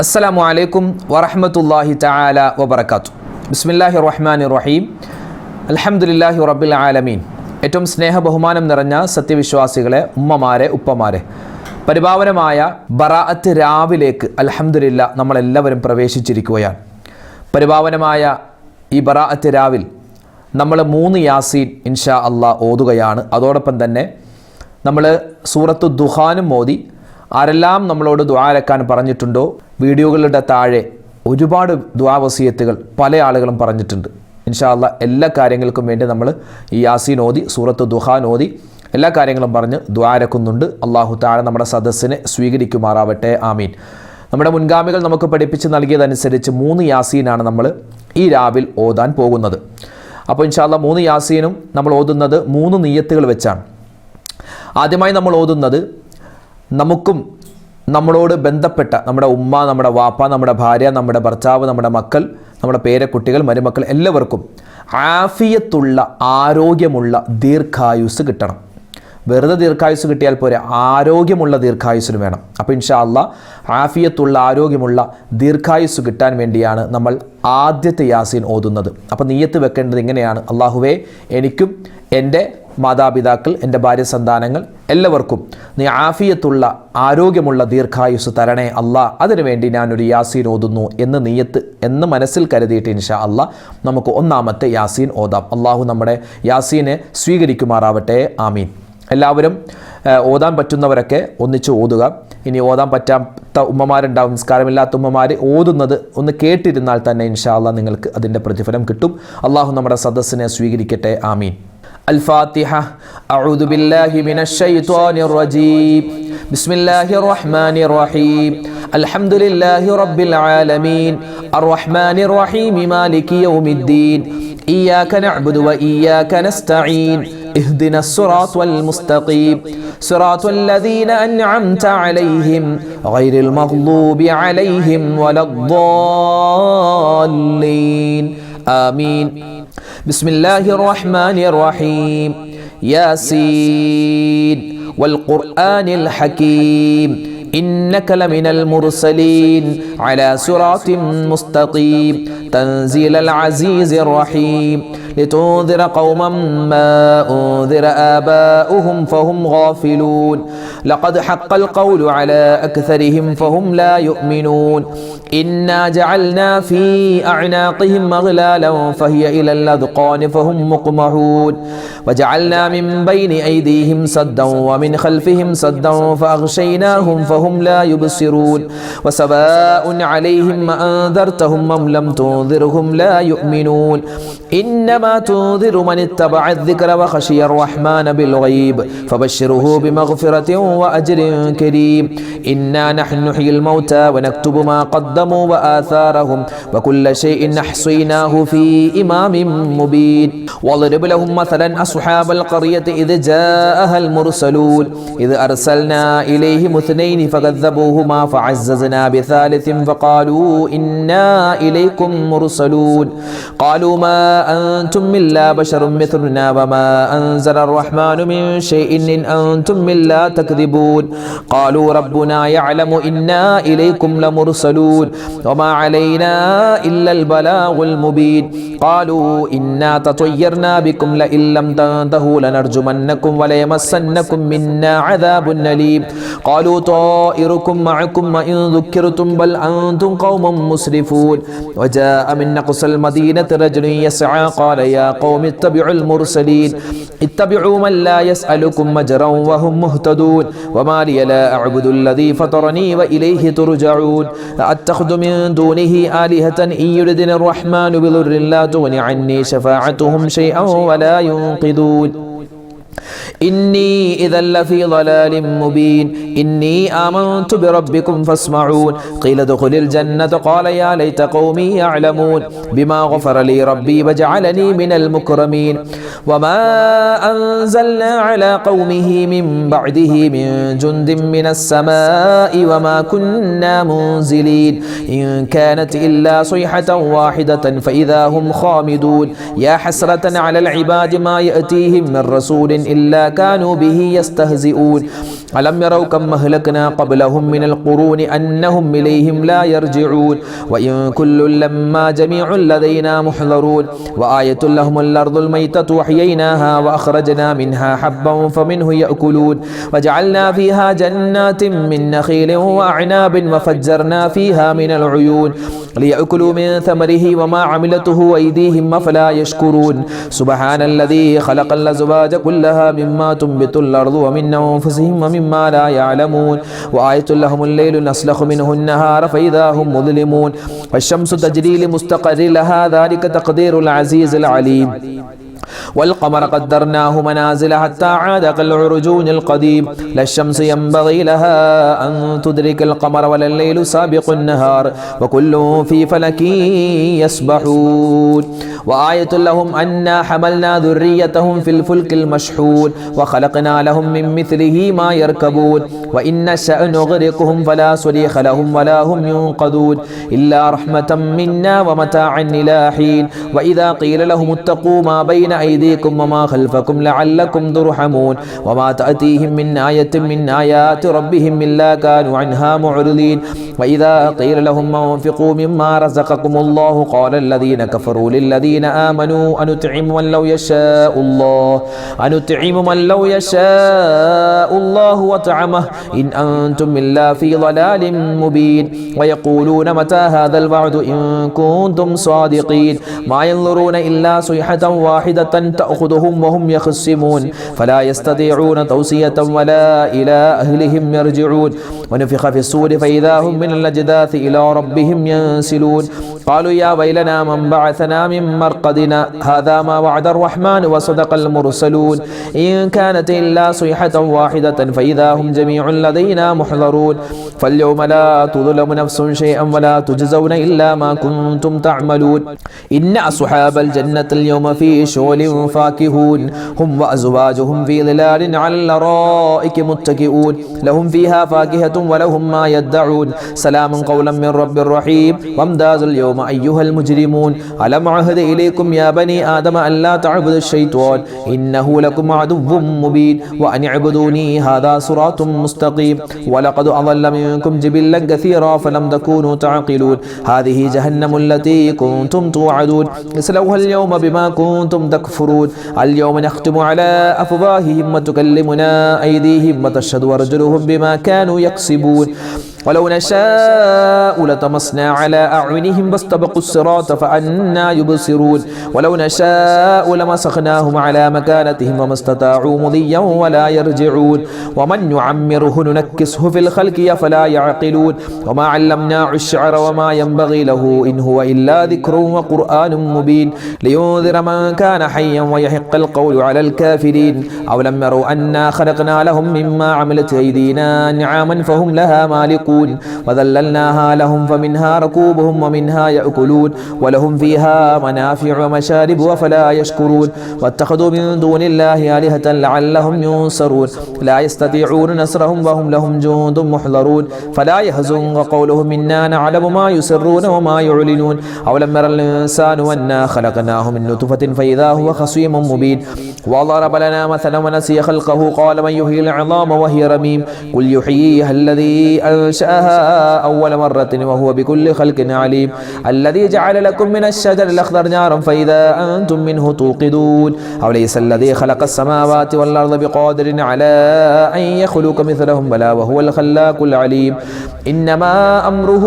അസ്സലാമു അലൈക്കും വറഹ്മത്തുള്ളാഹി തആല വബറകാതുഹു. ബിസ്മില്ലാഹിർ റഹ്മാനിർ റഹീം. അൽഹംദുലില്ലാഹി റബ്ബിൽ ആലമീൻ. ഏറ്റവും സ്നേഹ ബഹുമാനം നിറഞ്ഞ സത്യവിശ്വാസികളെ, ഉമ്മമാരെ, ഉപ്പമാരെ, പരിപാവനമായ ബറാഅത്ത് രാവിലേക്ക് അൽഹംദുലില്ലാ നമ്മളെല്ലാവരും പ്രവേശിച്ചിരിക്കുകയാണ്. പരിപാവനമായ ഈ ബറാഅത്ത് രാവിൽ നമ്മൾ 3 യാസീൻ ഇൻഷാ അല്ലാഹ് ഓതുകയാണ്. അതോടൊപ്പം തന്നെ നമ്മൾ സൂറത്തു ദുഹാനും ഓതി. ആരെല്ലാം നമ്മളോട് ദുആ അരക്കാൻ പറഞ്ഞിട്ടുണ്ടോ, വീഡിയോകളുടെ താഴെ ഒരുപാട് ദുആ വസിയത്തുകൾ പല ആളുകളും പറഞ്ഞിട്ടുണ്ട്. ഇൻഷാ അല്ലാഹ് എല്ലാ കാര്യങ്ങൾക്കും വേണ്ടി നമ്മൾ ഈ യാസീൻ ഓതി, സൂറത്തു ദുഹാൻ ഓതി എല്ലാ കാര്യങ്ങളും പറഞ്ഞ് ദുആ അരക്കുന്നുണ്ട്. അല്ലാഹു തആല നമ്മുടെ സദസ്സിനെ സ്വീകരിക്കുമാറാവട്ടെ, ആമീൻ. നമ്മുടെ മുൻഗാമികൾ നമുക്ക് പഠിപ്പിച്ച് നൽകിയതനുസരിച്ച് 3 യാസീനാണ് നമ്മൾ ഈ രാവിൽ ഓതാൻ പോകുന്നത്. അപ്പോൾ ഇൻഷാ അല്ലാഹ് 3 യാസീനും നമ്മൾ ഓതുന്നത് 3 നിയ്യത്തുകൾ വെച്ചാണ്. ആദ്യമായി നമ്മൾ ഓതുന്നത് നമുക്കും നമ്മളോട് ബന്ധപ്പെട്ട നമ്മുടെ ഉമ്മ, നമ്മുടെ വാപ്പ, നമ്മുടെ ഭാര്യ, നമ്മുടെ ഭർത്താവ്, നമ്മുടെ മക്കൾ, നമ്മുടെ പേരക്കുട്ടികൾ, മരുമക്കൾ എല്ലാവർക്കും ആഫിയത്തുള്ള ആരോഗ്യമുള്ള ദീർഘായുസ് കിട്ടണം. വെറുതെ ദീർഘായുസ് കിട്ടിയാൽ പോരെ, ആരോഗ്യമുള്ള ദീർഘായുസ്സിന് വേണം. അപ്പോൾ ഇൻഷാ അല്ലാഹ് ആഫിയത്തുള്ള ആരോഗ്യമുള്ള ദീർഘായുസ് കിട്ടാൻ വേണ്ടിയാണ് നമ്മൾ ആദ്യത്തെ യാസീൻ ഓതുന്നത്. അപ്പോൾ നിയ്യത്ത് വെക്കേണ്ടത് ഇങ്ങനെയാണ്: അല്ലാഹുവേ, എനിക്കും എൻ്റെ മാതാപിതാക്കൾ, എൻ്റെ ഭാര്യ സന്താനങ്ങൾ എല്ലാവർക്കും നീ ആഫിയത്തുള്ള ആരോഗ്യമുള്ള ദീർഘായുസ് തരണേ അല്ലാഹ്. അതിനുവേണ്ടി ഞാനൊരു യാസീൻ ഓതുന്നു എന്ന് നിയ്യത്ത് എന്ന് മനസ്സിൽ കരുതിയിട്ട് ഇൻഷാ അല്ലാഹ് നമുക്ക് ഒന്നാമത്തെ യാസീൻ ഓതാം. അള്ളാഹു നമ്മുടെ യാസീനെ സ്വീകരിക്കുമാറാവട്ടെ, ആമീൻ. എല്ലാവരും ഓതാൻ പറ്റുന്നവരൊക്കെ ഒന്നിച്ച് ഓതുക. ഇനി ഓതാൻ പറ്റാത്ത ഉമ്മമാരുണ്ടാവും, നിസ്കാരമില്ലാത്ത ഉമ്മമാർ ഓതുന്നത് ഒന്ന് കേട്ടിരുന്നാൽ തന്നെ ഇൻഷാ അല്ലാഹ് നിങ്ങൾക്ക് അതിൻ്റെ പ്രതിഫലം കിട്ടും. അള്ളാഹു നമ്മുടെ സദസ്സിനെ സ്വീകരിക്കട്ടെ, ആമീൻ. الفاتحة. أعوذ بالله من الشيطان الرجيم. بسم الله الرحمن الرحيم. الحمد لله رب العالمين الرحمن الرحيم مالك يوم الدين إياك نعبد وإياك نستعين اهدنا الصراط المستقيم صراط الذين أنعمت عليهم غير المغضوب عليهم ولا الضالين آمين. بسم الله الرحمن الرحيم. ياسين والقرآن الحكيم إنك لمن المرسلين على صراط مستقيم تنزيل العزيز الرحيم لتنذر قوما ما أنذر آباؤهم فهم غافلون لقد حق القول على أكثرهم فهم لا يؤمنون إنا جعلنا في أعناقهم أغلالا فهي إلى الأذقان فهم مقمحون وجعلنا من بين أيديهم سدا ومن خلفهم سدا فأغشيناهم فهم لا يبصرون وسواء عليهم أنذرتهم أم لم تنذرهم لا يؤمنون إنما تنذر من اتبع الذكر وخشي الرحمن بالغيب فبشره بمغفرة وأجر كريم إنا نحن نحيي الموتى ونكتب ما قدموا وآثارهم وكل شيء نحصيناه في إمام مبين واضرب لهم مثلا أصحاب القرية إذ جاءها المرسلون إذ أرسلنا إليهم 2 فكذبوهما فعززنا بثالث فقالوا إنا إليكم مرسلون قالوا ما أنتم إلا بشر مثلنا وما أنزل الرحمن من شيء إن أنتم إلا تكذبون قالوا ربنا يعلم إنا إليكم لمرسلون وما علينا إلا البلاغ المبين قالوا إنا تطيرنا بكم لئن لم تنتهوا لنرجمنكم وليمسنكم منا عذاب أليم قالوا طائركم معكم وإن ذكرتم بل أنتم قوم مسرفون وجاء من أقصى المدينة رجل يسعى قال يا قوم اتبعوا المرسلين اتبعوا من لا يسألكم أجرا وهم مهتدون وما لي لا أعبد الذي فطرني وإليه ترجعون أتخذ من دونه آلهة إن يردني الرحمن بضر لا تغن عني شفاعتهم شيئا ولا ينقذون إني إذا لفي ضلال مبين إني آمنت بربكم فاسمعون قيل ادخل الجنة قال يا ليت قومي يعلمون بما غفر لي ربي وجعلني من المكرمين وما أنزلنا على قومه من بعده من جند من السماء وما كنا منزلين إن كانت إلا صيحة واحدة فإذا هم خامدون يا حسرة على العباد ما يأتيهم من رسول إلا كانوا به يستهزئون ألم يروا كم أهلكنا قبلهم من القرون أنهم إليهم لا يرجعون وإن كل لما جميع لدينا محضرون وآية لهم الأرض الميتة أحييناها وأخرجنا منها حبا فمنه يأكلون وجعلنا فيها جنات من نخيل وأعناب وفجرنا فيها من العيون ليأكلوا من ثمره وما عملته أيديهم أفلا يشكرون سبحان الذي خلق الأزواج كلها مما تنبت الأرض ومن أنفسهم ومما لا يعلمون وآية لهم الليل نسلخ منه النهار فإذا هم مظلمون والشمس تجري لمستقر لها ذلك تقدير العزيز العليم والقمر قدرناه منازل حتى عاد كالعرجون القديم لا الشمس ينبغي لها أن تدرك القمر ولا الليل سابق النهار وكل في فلك يسبحون وآية لهم أنا حملنا ذريتهم في الفلك المشحون وخلقنا لهم من مثله ما يركبون وإن نشأ نغرقهم فلا صريخ لهم ولا هم ينقذون إلا رحمة منا ومتاعا إلى حين وإذا قيل لهم اتقوا ما بين أيديكم وما خلفكم لعلكم ترحمون وما تأتيهم من آية من آيات ربهم إلا كانوا عنها معرضين وإذا قيل لهم انفقوا مما رزقكم الله قال الذين كفروا للذين آمنوا أنطعم من لو يشاء الله وطعمه إن أنتم إلا في ضلال مبين ويقولون متى هذا الوعد إن كنتم صادقين ما ينظرون إلا صيحة واحدة تأخذهم وهم يخصمون فلا يستطيعون توصية ولا إلى أهلهم يرجعون ونفخ في الصور فإذا هم من الأجداث إلى ربهم ينسلون قالوا يا ويلنا من بعثنا من مرقدنا هذا ما وعد الرحمن وصدق المرسلون إن كانت إلا صيحة واحدة فإذا هم جميع لدينا محضرون فاليوم لا تظلم نفس شيئا ولا تجزون إلا ما كنتم تعملون إن أصحاب الجنة اليوم في شغل فاكهون هم وأزواجهم في ظلال على الأرائك متكئون لهم فيها فاكهة ولهم ما يدعون سلام قولا من رب رحيم وامتاز اليوم أيها المجرمون ألم عهد إليكم يا بني آدم أن لا تعبدوا الشيطان إنه لكم عدو مبين وأن اعبدوني هذا صراط مستقيم ولقد أضل منكم جبلا كثيرا فلم تكونوا تعقلون هذه جهنم التي كنتم توعدون اصلوها اليوم بما كنتم تكفرون اليوم نختم على أفواههم وتكلمنا أيديهم وتشهد أرجلهم بما كانوا يكسبون ولو نشاء لطمسنا على أعينهم فاستبقوا الصراط فأنا يبصرون ولو نشاء لمسخناهم على مكانتهم وما استطاعوا مضيا ولا يرجعون ومن يعمره ننكسه في الخلق فلا يعقلون وما علمناه الشعر وما ينبغي له إن هو إلا ذكر وقرآن مبين لينذر من كان حيا ويحق القول على الكافرين أولم يروا أنا خلقنا لهم مما عملت أيدينا نعاما فهم لها مالكون وذللناها لهم فمنها ركوبهم ومنها يأكلون ولهم فيها منافع ومشارب وفلا يشكرون واتخذوا من دون الله آلهة لعلهم ينصرون لا يستطيعون نصرهم وهم لهم جند محضرون فلا يحزنك قولهم إنا نعلم ما يسرون وما يعلنون أولم ير الإنسان أنا خلقناه من نطفة فإذا هو خصيم مبين وضرب لنا مثلا ونسي خلقه قال من يحيي العظام وهي رميم قل يحييها الذي أنشأها أول مرة وهو بكل خلق عليم الذي جعل لكم من الشجر الأخضر نارا فإذا أنتم منه توقدون أوليس الذي خلق السماوات والأرض بقادر على أن يخلق مثلهم بلى وهو الخلاق العليم إنما أمره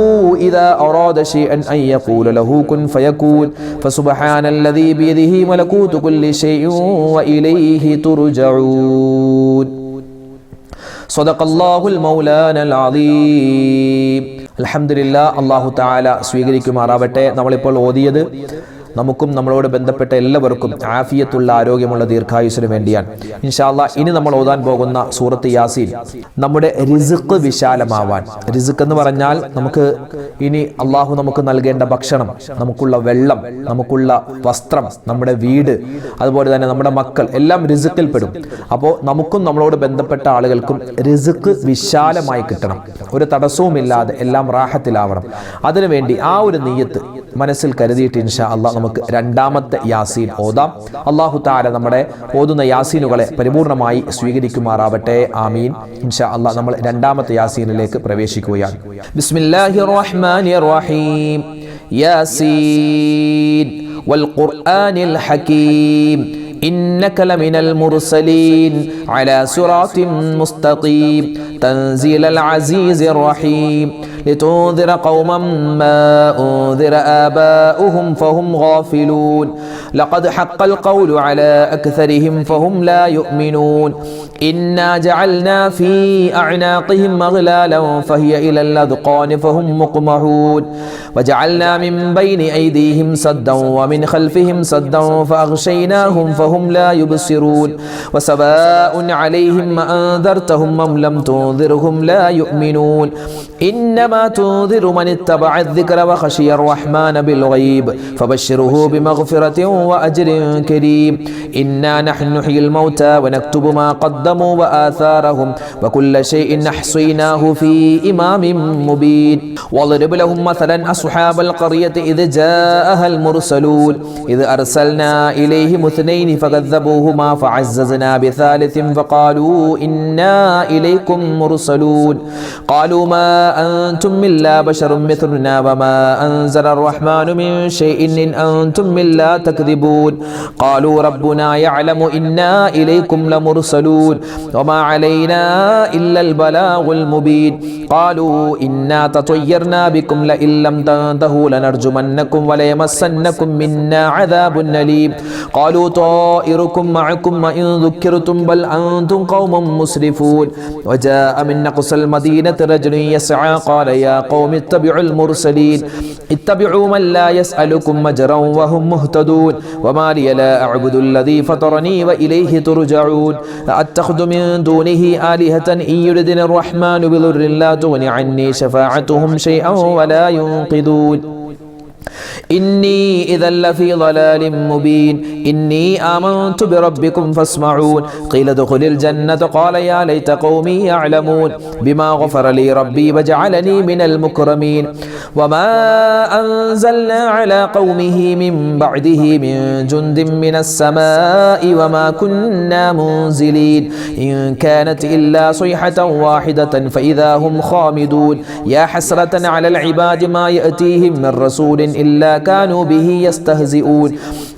إذا أراد شيئا أن يقول له كن فيكون فسبحان الذي بيده ملكوت كل شيء وإليه ترجعون صدق الله المولانا العظيم الحمد لله الله تعالى സ്വീകരിക്കുമാറാവട്ടെ. നമ്മളിപ്പോൾ ഓതിയത് നമുക്കും നമ്മളോട് ബന്ധപ്പെട്ട എല്ലാവർക്കും ആഫിയത്തുള്ള ആരോഗ്യമുള്ള ദീർഘായുസ്സിന് വേണ്ടിയാണ്. ഇൻഷാ അല്ലാഹ് ഇനി നമ്മൾ ഓതാൻ പോകുന്ന സൂറത്ത് യാസീൻ നമ്മുടെ റിസ്ക് വിശാലമാവാൻ. റിസ്ക് എന്ന് പറഞ്ഞാൽ നമുക്ക് ഇനി അള്ളാഹു നമുക്ക് നൽകേണ്ട ഭക്ഷണം, നമുക്കുള്ള വെള്ളം, നമുക്കുള്ള വസ്ത്രം, നമ്മുടെ വീട്, അതുപോലെ തന്നെ നമ്മുടെ മക്കൾ എല്ലാം റിസ്ക്കിൽ പെടും. അപ്പോൾ നമുക്കും നമ്മളോട് ബന്ധപ്പെട്ട ആളുകൾക്കും റിസ്ക് വിശാലമായി കിട്ടണം, ഒരു തടസ്സവുമില്ലാതെ എല്ലാം റാഹത്തിലാവണം. അതിനുവേണ്ടി ആ ഒരു നിയ്യത്ത് മനസ്സിൽ കരുതിയിട്ട് ഇൻഷാ അല്ലാഹ് നമുക്ക് രണ്ടാമത്തെ യാസീൻ ഓതാം. അല്ലാഹു തആല നമ്മുടെ ഓതുന്ന യാസീനുകളെ പരിപൂർണമായി സ്വീകരിക്കുമാറാവട്ടെ. ആമീൻ. ഇൻഷാ അല്ലാഹ് നമ്മൾ രണ്ടാമത്തെ യാസീനിലേക്ക് പ്രവേശിക്കുകയാണ്. ബിസ്മില്ലാഹിർ റഹ്മാനിർ റഹീം. യാസീൻ വൽ ഖുർആനിൽ ഹകീം إنك لمن المرسلين على صراط مستقيم تنزيل العزيز الرحيم لتنذر قوما ما أنذر آباؤهم فهم غافلون لقد حق القول على أكثرهم فهم لا يؤمنون إنا جعلنا في أعناقهم أغلالا فهي إلى الأذقان فهم مقمحون وجعلنا من بين أيديهم سدا ومن خلفهم سدا فأغشيناهم فهم لا يبصرون وسواء عليهم أنذرتهم أم لم تنذرهم لا يؤمنون إنما تنذر من اتبع الذكر وخشي الرحمن بالغيب فبشره بمغفرة وأجر كريم إنا نحن نحيي الموتى ونكتب ما قدموا وآثارهم وكل شيء أحصيناه في إمام مبين واضرب لهم مثلا أصحاب القرية إذ جاءها المرسلون إذ أرسلنا إليهم اثنين فكذبوهما فعززنا بثالث فقالوا إنا إليكم مرسلون قالوا ما أنتم إلا بشر مثلنا وما أنزل الرحمن من شيء إن أنتم إلا تكذبون قالوا ربنا يعلم إنا إليكم لمرسلون وما علينا إلا البلاغ المبين قالوا إنا تطيرنا بكم لئن لم تنتهوا لنرجمنكم وليمسنكم منا عذاب أليم قالوا طائركم معكم وإن ذكرتم بل أنتم قوم مسرفون وجاء من أقصى المدينة رجل يسعى قال يا قوم اتبعوا المرسلين اتبعوا من لا يسألكم أجرا وهم مهتدون وما لي لا أعبد الذي فطرني وإليه ترجعون أتخذ من دونه آلهة إن يردني الرحمن بضر لا تغن عني شفاعتهم شيئا ولا ينقذون إني إذا لفي ضلال مبين إني آمنت بربكم فاسمعون قيل ادخل الجنة قال يا ليت قومي يعلمون بما غفر لي ربي وجعلني من المكرمين وما أنزلنا على قومه من بعده من جند من السماء وما كنا منزلين إن كانت إلا صيحة واحدة فإذا هم خامدون يا حسرة على العباد ما يأتيهم من رسول إلا كانوا به يستهزئون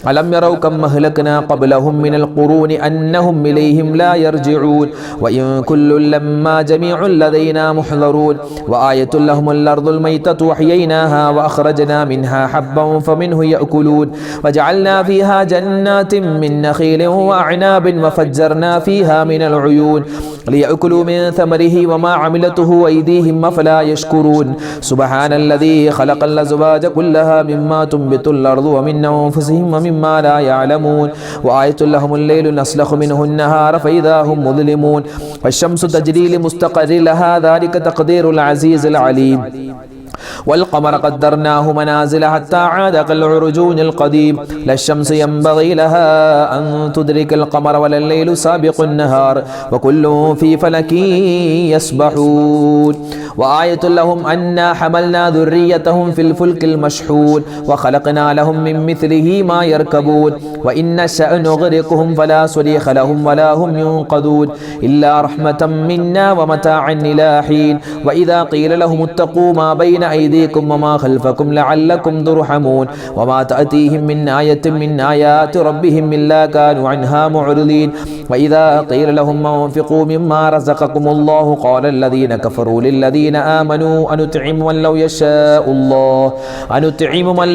ألم يروا كم أهلكنا قبلهم من القرون أنهم إليهم لا يرجعون وإن كل لما جميع لدينا محضرون وآية لهم الأرض الميتة وحييناها وأخرجنا منها حبا فمنه يأكلون وجعلنا فيها جنات من نخيل وأعناب وفجرنا فيها من العيون ليأكلوا من ثمره وما عملته أيديهم أفلا يشكرون سبحان الذي خلق الأزواج كلها مما تنبت الأرض ومن أنفسهم ومما لا يعلمون وآية لهم الليل نسلخ منه النهار فإذا هم مظلمون والشمس تجري لمستقر لها ذلك تقدير العزيز العليم والقمر قدرناه منازل حتى عاد كالعرجون القديم لا الشمس ينبغي لها أن تدرك القمر ولا الليل سابق النهار وكل في فلك يسبحون وآية لهم أنا حملنا ذريتهم في الفلك المشحون وخلقنا لهم من مثله ما يركبون وإن نشأ نغرقهم فلا صريخ لهم ولا هم ينقذون إلا رحمة منا ومتاعا إلى حين وإذا قيل لهم اتقوا ما بين أيديكم وما خلفكم لعلكم ترحمون وما تأتيهم من آية من آيات ربهم إلا كانوا عنها معرضين وإذا قيل لهم انفقوا مما رزقكم الله قال الذين كفروا للذين آمنوا أنطعم من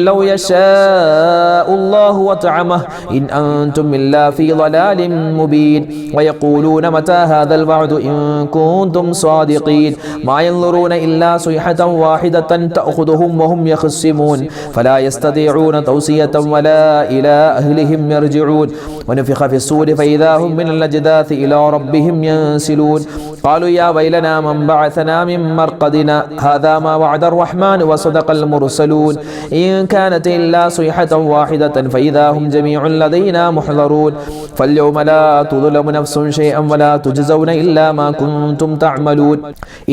لو يشاء الله وطعمه إن أنتم إلا في ضلال مبين ويقولون متى هذا الوعد إن كنتم صادقين ما ينظرون إلا صيحة واحدة تأخذهم وهم يخصمون فلا يستطيعون توصية ولا إلى أهلهم يرجعون ونفخ في الصور فإذا هم من الأجداث إلى ربهم ينسلون قالوا يا ويلنا من بعثنا من مرقدنا هذا ما وعد الرحمن وصدق المرسلون إن كانت إلا صيحة واحدة فإذا هم جميع لدينا محضرون فاليوم لا تظلم نفس شيئا ولا تجزون إلا ما كنتم تعملون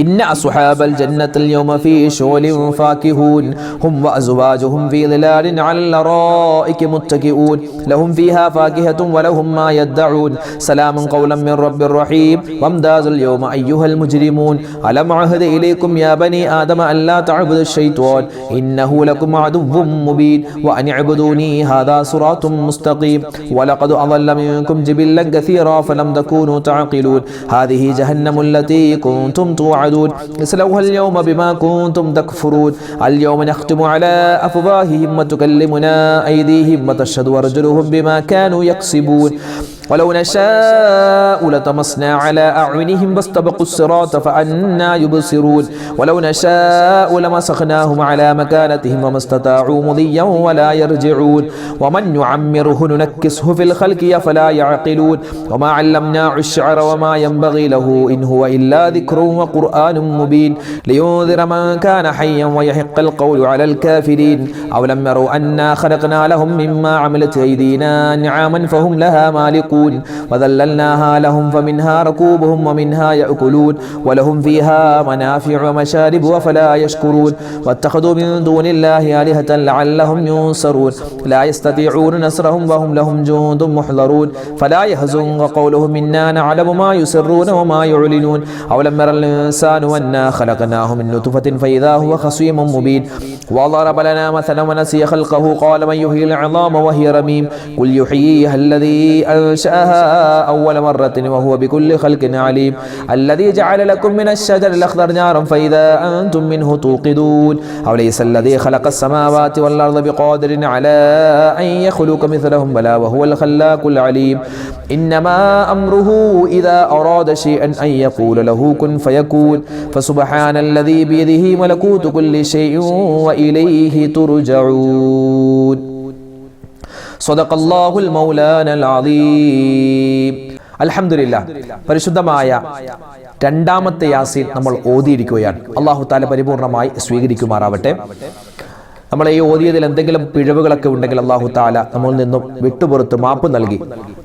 إن أصحاب الجنة اليوم في شغل فاكهون هم وأزواجهم في ظلال على الأرائك متكئون لهم فيها فاكهة ولهم ما يدعون سلام قولا من رب رحيم وامتازوا اليوم أيها المجرمون ألم عهد إليكم يا بني آدم أن لا تعبدوا الشيطان إنه لكم عدو مبين وأن اعبدوني هذا صراط مستقيم ولقد أضل منكم جبلا كثيرا فلم تكونوا تعقلون هذه جهنم التي كنتم توعدون اصلوها اليوم بما كنتم تكفرون اليوم نختم على أفواههم وتكلمنا أيديهم وتشهد أرجلهم بما كانوا يكسبون ولو نشاء لطمسنا على أعينهم فاستبقوا الصراط فأنى يبصرون ولو نشاء لمسخناهم على مكانتهم وما استطاعوا مضيا ولا يرجعون ومن يعمره ننكسه في الخلق أفلا يعقلون وما علمناه الشعر وما ينبغي له إن هو إلا ذكر وقرآن مبين لينذر من كان حيا ويحق القول على الكافرين أولم يروا أنا خلقنا لهم مما عملت أيدينا نعاما فهم لها مالكون وذللناها لهم فمنها ركوبهم ومنها يأكلون ولهم فيها منافع ومشارب وفلا يشكرون واتخذوا من دون الله آلهة لعلهم ينصرون لا يستطيعون نصرهم وهم لهم جند محضرون فلا يحزنك قولهم إنا نعلم ما يسرون وما يعلنون أولم ير الإنسان أنا خلقناه من نطفة فإذا هو خصيم مبين وضرب لنا مثلا ونسي خلقه قال من يحيي العظام وهي رميم قل يحييها الذي أنشأها أول مرة وهو بكل خلق عليم الذي جعل لكم من الشجر الأخضر نارا فإذا أنتم منه توقدون أوليس الذي خلق السماوات والأرض بقادر على أن يخلق مثلهم بلى وهو الخلاق العليم إنما أمره إذا أراد شيئا أن يقول له كن فيكون فسبحان الذي بيده ملكوت كل شيء وإليه ترجعون صدق الله المولانا العظيم അൽഹംദുലില്ലാഹ് പരിശുദ്ധമായ രണ്ടാമത്തെ യാസീൻ നമ്മൾ ഓതിയിരിക്കുകയാണ്. അല്ലാഹു തആല പരിപൂർണമായി സ്വീകരിക്കുമാറാവട്ടെ. നമ്മൾ ഈ ഓതിയതിൽ എന്തെങ്കിലും പിഴവുകളൊക്കെ ഉണ്ടെങ്കിൽ അല്ലാഹു തആല നമ്മളിൽ നിന്നും വിട്ടുപുറത്ത് മാപ്പ് നൽകി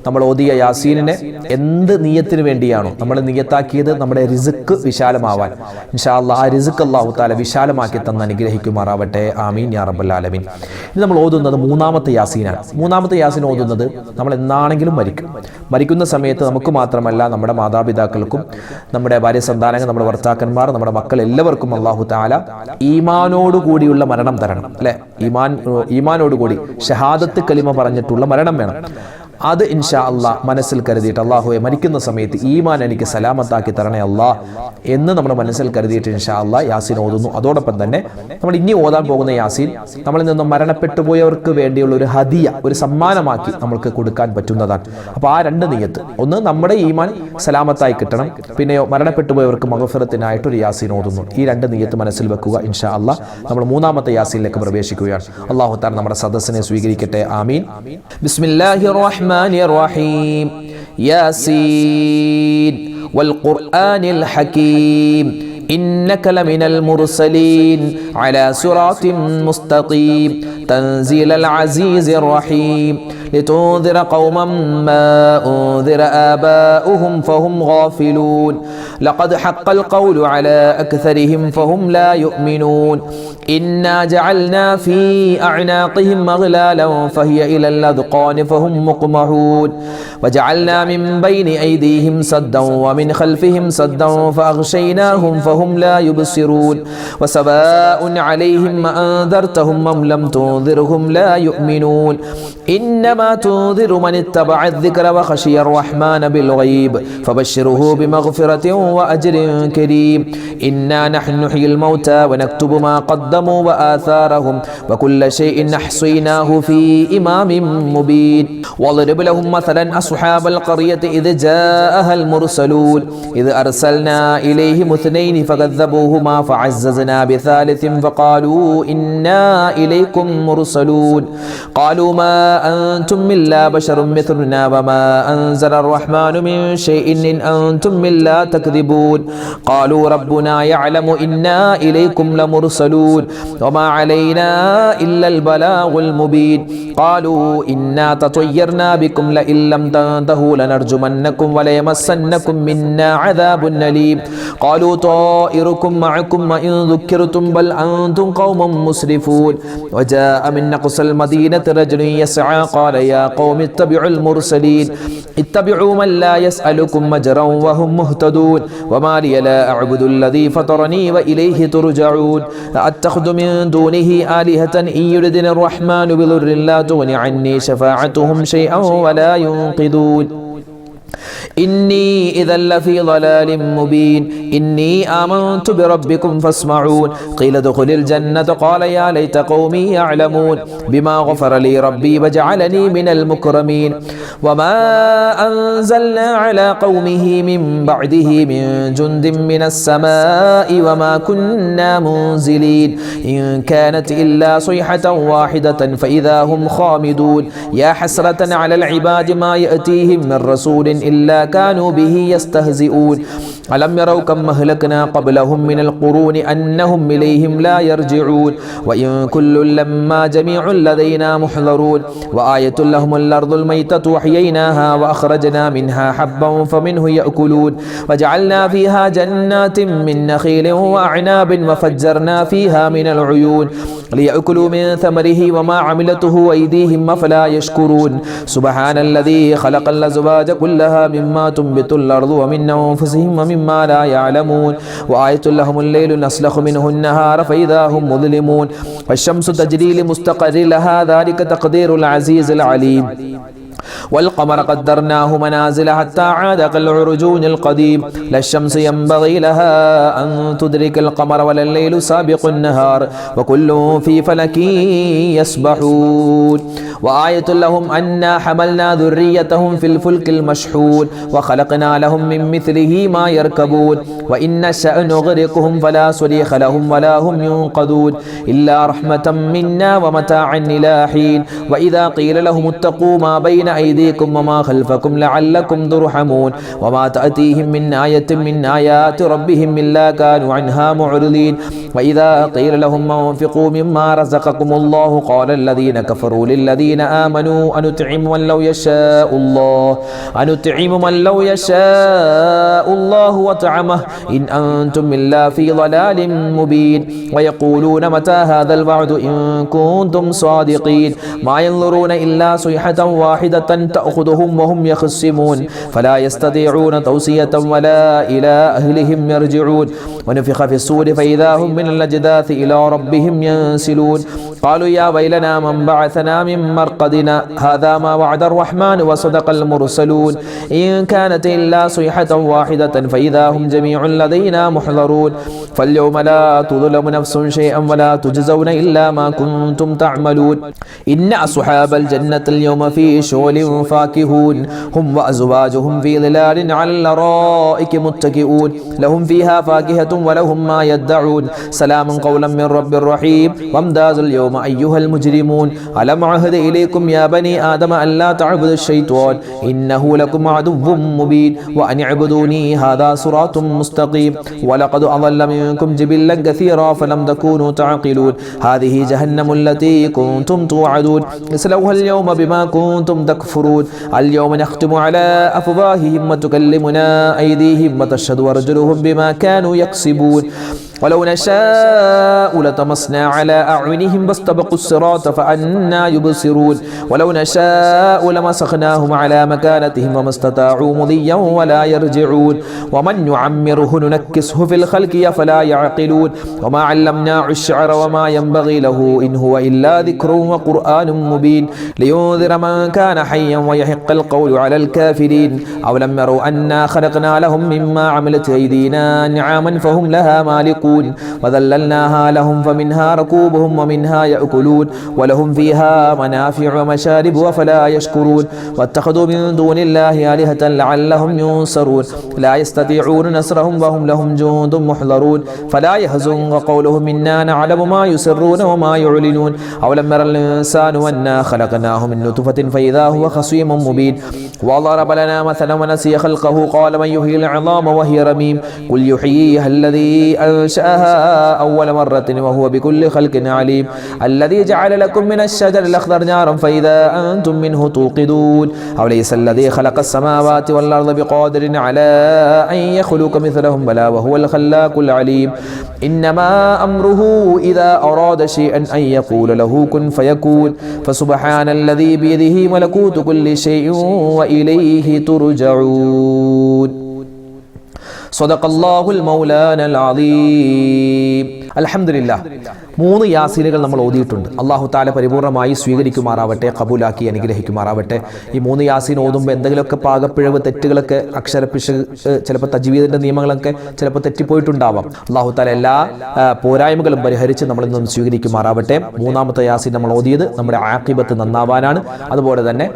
നമ്മൾ ഓതിയ യാസീനിനെ എന്ത് നിയ്യത്തിന് വേണ്ടിയാണോ നമ്മൾ നിയ്യത്താക്കിയത് നമ്മുടെ റിസ്ക് വിശാലമാവാൻ ഇൻഷാ അല്ലാഹ് ആ റിസ്ക് അല്ലാഹു തആല വിശാലമാക്കി തന്ന് അനുഗ്രഹിക്കുമാറാവട്ടെ. ആമീൻ യാ റബ്ബൽ ആലമീൻ. ഇത് നമ്മൾ ഓതുന്നത് മൂന്നാമത്തെ യാസീനാണ്. മൂന്നാമത്തെ യാസീൻ ഓതുന്നത് നമ്മൾ എന്നാണെങ്കിലും മരിക്കുന്ന സമയത്ത് നമുക്ക് മാത്രമല്ല നമ്മുടെ മാതാപിതാക്കൾക്കും നമ്മുടെ ഭാര്യ സന്താനങ്ങൾ നമ്മുടെ ഭർത്താക്കന്മാർ നമ്മുടെ മക്കൾ എല്ലാവർക്കും അല്ലാഹു തആല ഈമാനോടുകൂടിയുള്ള മരണം തരണം. അല്ലെ, ഈമാനോടുകൂടി ഷഹാദത്ത് കലിമ പറഞ്ഞിട്ടുള്ള മരണം വേണം. അത് ഇൻഷാ അല്ലാഹ് മനസ്സിൽ കരുതിയിട്ട് അല്ലാഹുവെ മരിക്കുന്ന സമയത്ത് ഈമാൻ എനിക്ക് സലാമത്താക്കി തരണേ അല്ലാഹ് എന്ന് നമ്മൾ മനസ്സിൽ കരുതിയിട്ട് ഇൻഷാ അല്ലാഹ് യാസീൻ ഓതുന്നു. അതോടൊപ്പം തന്നെ നമ്മൾ ഇനി ഓതാൻ പോകുന്ന യാസീൻ നമ്മളിൽ നിന്നും മരണപ്പെട്ടു പോയവർക്ക് വേണ്ടിയുള്ള ഒരു ഹദിയ, ഒരു സമ്മാനമാക്കി നമ്മൾക്ക് കൊടുക്കാൻ പറ്റുന്നതാണ്. അപ്പോൾ ആ രണ്ട് നിയ്യത്ത്, ഒന്ന് നമ്മുടെ ഈമാൻ സലാമത്തായി കിട്ടണം, പിന്നെയോ മരണപ്പെട്ടു പോയവർക്ക് മഗ്ഫിറത്തിനായിട്ട് ഒരു യാസീൻ ഓതുന്നു. ഈ രണ്ട് നിയ്യത്ത് മനസ്സിൽ വെക്കുക. ഇൻഷാ അല്ലാഹ് നമ്മൾ മൂന്നാമത്തെ യാസീനിലേക്ക് പ്രവേശിക്കുകയാണ്. അല്ലാഹു തആല നമ്മുടെ സദസ്സിനെ സ്വീകരിക്കട്ടെ. ആമീൻ. ബിസ്മില്ലാഹിർ റഹ്മാനിർ റഹീം. യാസീൻ വൽഖുർആനിൽ ഹകീം. إنك لمن المرسلين على صراط مستقيم تنزيل العزيز الرحيم لتنذر قوما ما أنذر آباؤهم فهم غافلون لقد حق القول على أكثرهم فهم لا يؤمنون إنا جعلنا في أعناقهم أغلالا فهي إلى الأذقان فهم مقمحون وجعلنا من بين أيديهم سدا ومن خلفهم سدا فأغشيناهم فهم لا يبصرون وسواء عليهم أنذرتهم أم لم تنذرهم لا يؤمنون إنما تنذر من اتبع الذكر وخشي الرحمن بالغيب فبشره بمغفرة وأجر كريم إنا نحن نحيي الموتى ونكتب ما قدموا قدموا وآثارهم وكل شيء أحصيناه في إمام مبين واضرب لهم مثلا أصحاب القرية إذ جاءها المرسلون إذ أرسلنا إليهم اثنين فكذبوهما فعززنا بثالث فقالوا إنا إليكم مرسلون قالوا ما أنتم إلا بشر مثلنا وما أنزل الرحمن من شيء إن أنتم إلا تكذبون قالوا ربنا يعلم إنا إليكم لمرسلون وما علينا إلا البلاغ المبين قالوا إنا تطيرنا بكم لئن لم تنتهوا لنرجمنكم وليمسنكم منا عذاب أليم قالوا طائركم معكم وإن ذكرتم بل أنتم قوم مسرفون وجاء من أقصى المدينة رجل يسعى قال يا قوم اتبعوا المرسلين اتبعوا من لا يسألكم أجرا وهم مهتدون وما لي لا أعبد الذي فطرني وإليه ترجعون أتخذ من دونه آلهة إن يردني الرحمن بضر لا تغن عني شفاعتهم شيئا ولا ينقذون إني إذا لفي ضلال مبين إني آمنت بربكم فاسمعون قيل ادخل الجنة قال يا ليت قومي يعلمون بما غفر لي ربي وجعلني من المكرمين وما أنزلنا على قومه من بعده من جند من السماء وما كنا منزلين إن كانت إلا صيحة واحدة فإذا هم خامدون يا حسرة على العباد ما يأتيهم من رسول إلا كانوا به يستهزئون ألم يروا كم أهلكنا قبلهم من القرون أنهم إليهم لا يرجعون وإن كل لما جميع لدينا محضرون وآية لهم الأرض الميتة وحييناها وأخرجنا منها حبا فمنه يأكلون وجعلنا فيها جنات من نخيل وأعناب وفجرنا فيها من العيون ليأكلوا من ثمره وما عملته أيديهم فلا يشكرون سبحان الذي خلق الأزواج كلها مما تنبت الأرض ومن أنفسهم ومما لا يعلمون وآية لهم الليل نسلخ منه النهار فإذا هم مظلمون والشمس تجري لمستقر لها ذلك تقدير العزيز العليم والقمر قدرناه منازل حتى عاد كالعرجون القديم لا الشمس ينبغي لها أن تدرك القمر ولا الليل سابق النهار وكل في فلك يسبحون وآية لهم أنا حملنا ذريتهم في الفلك المشحون وخلقنا لهم من مثله ما يركبون وإن نشأ نغرقهم فلا صريخ لهم ولا هم ينقذون إلا رحمة منا ومتاعا إلى حين وإذا قيل لهم اتقوا ما بين أيديكم وما خلفكم لعلكم ترحمون وما تأتيهم من آية من آيات ربهم إلا كانوا عنها معرضين وإذا قيل لهم انفقوا مما رزقكم الله قال الذين كفروا للذين آمنوا أنطعم من لو يشاء الله وطعمه إن أنتم إلا في ضلال مبين ويقولون متى هذا الوعد إن كنتم صادقين ما ينظرون إلا صيحة واحدة تأخذهم وهم يخصمون فلا يستطيعون توصية ولا إلى أهلهم يرجعون ونفخ في الصور فإذا هم من الأجداث إلى ربهم ينسلون قالوا يا ويلنا من بعثنا من مرقدنا هذا ما وعد الرحمن وصدق المرسلون إن كانت إلا صيحة واحدة فإذا هم جميع لدينا محضرون فاليوم لا تظلم نفس شيئا ولا تجزون إلا ما كنتم تعملون إن أصحاب الجنة اليوم في شغل فاكهون هم وأزواجهم في ظلال على الأرائك متكئون لهم فيها فاكهة ولهم ما يدعون سلام قولا من رب رحيم وامتاز اليوم أيها المجرمون ألم عهد إليكم يا بني آدم أن لا تعبدوا الشيطان إنه لكم عدو مبين وأن اعبدوني هذا صراط مستقيم ولقد أضل منكم جبلا كثيرا فلم تكونوا تعقلون هذه جهنم التي كنتم توعدون اصلوها اليوم بما كنتم تكفرون اليوم نختم على أفواههم وتكلمنا أيديهم وتشهد أرجلهم بما كانوا يكسبون ولو نشاء لطمسنا على أعينهم فاستبقوا الصراط فأنا يبصرون ولو نشاء لمسخناهم على مكانتهم وما استطاعوا مضيا ولا يرجعون ومن يعمره ننكسه في الخلق فلا يعقلون وما علمناه الشعر وما ينبغي له إن هو إلا ذكر وقرآن مبين لينذر من كان حيا ويحق القول على الكافرين أولم يروا أنا خلقنا لهم مما عملت أيدينا نعاما فهم لها مالكون فالحون وذللناها لهم فمنها ركوبهم ومنها يأكلون ولهم فيها منافع ومشارب أفلا يشكرون واتخذوا من دون الله آلهة لعلهم ينصرون لا يستطيعون نصرهم وهم لهم جند محضرون فلا يحزنك قولهم إنا نعلم ما يسرون وما يعلنون أولم ير الإنسان أنا خلقناه من نطفة فإذا هو خصيم مبين وضرب لنا مثلا ونسي خلقه قال من يحيي العظام وهي رميم قل يحييها الذي أنشأها أول مرة وهو بكل خلق عليم الذي جعل لكم من الشجر الأخضر نارا فإذا أنتم منه توقدون أوليس الذي خلق السماوات والأرض بقادر على أن يخلق مثلهم بلى وهو الخلاق العليم إنما أمره إذا أراد شيئا أن يقول له كن فيكون فسبحان الذي بيده ملكوت كل شيء وإليه ترجعون صدق الله المولانا العظيم അൽഹംദുലില്ലാഹ് 3 യാസീനുകൾ നമ്മൾ ഓതിയിട്ടുണ്ട്. അല്ലാഹു തആല പരിപൂർണമായി സ്വീകരിക്കുമാറാവട്ടെ, കബൂലാക്കി അനുഗ്രഹിക്കുമാറാവട്ടെ. ഈ 3 യാസീൻ ഓതുമ്പോൾ എന്തെങ്കിലുമൊക്കെ പാകപ്പിഴവ് തെറ്റുകളൊക്കെ അക്ഷരപ്പിശക് ചിലപ്പോൾ തജ്വീദിന്റെ നിയമങ്ങളൊക്കെ ചിലപ്പോൾ തെറ്റിപ്പോയിട്ടുണ്ടാവാം. അല്ലാഹു തആല എല്ലാ പോരായ്മകളും പരിഹരിച്ച് നമ്മളിൽ നിന്നും സ്വീകരിക്കുമാറാവട്ടെ. 3-ാമത്തെ യാസീൻ നമ്മൾ ഓതിയത് നമ്മുടെ ആഖിബത്ത് നന്നാവാനാണ്. അതുപോലെ തന്നെ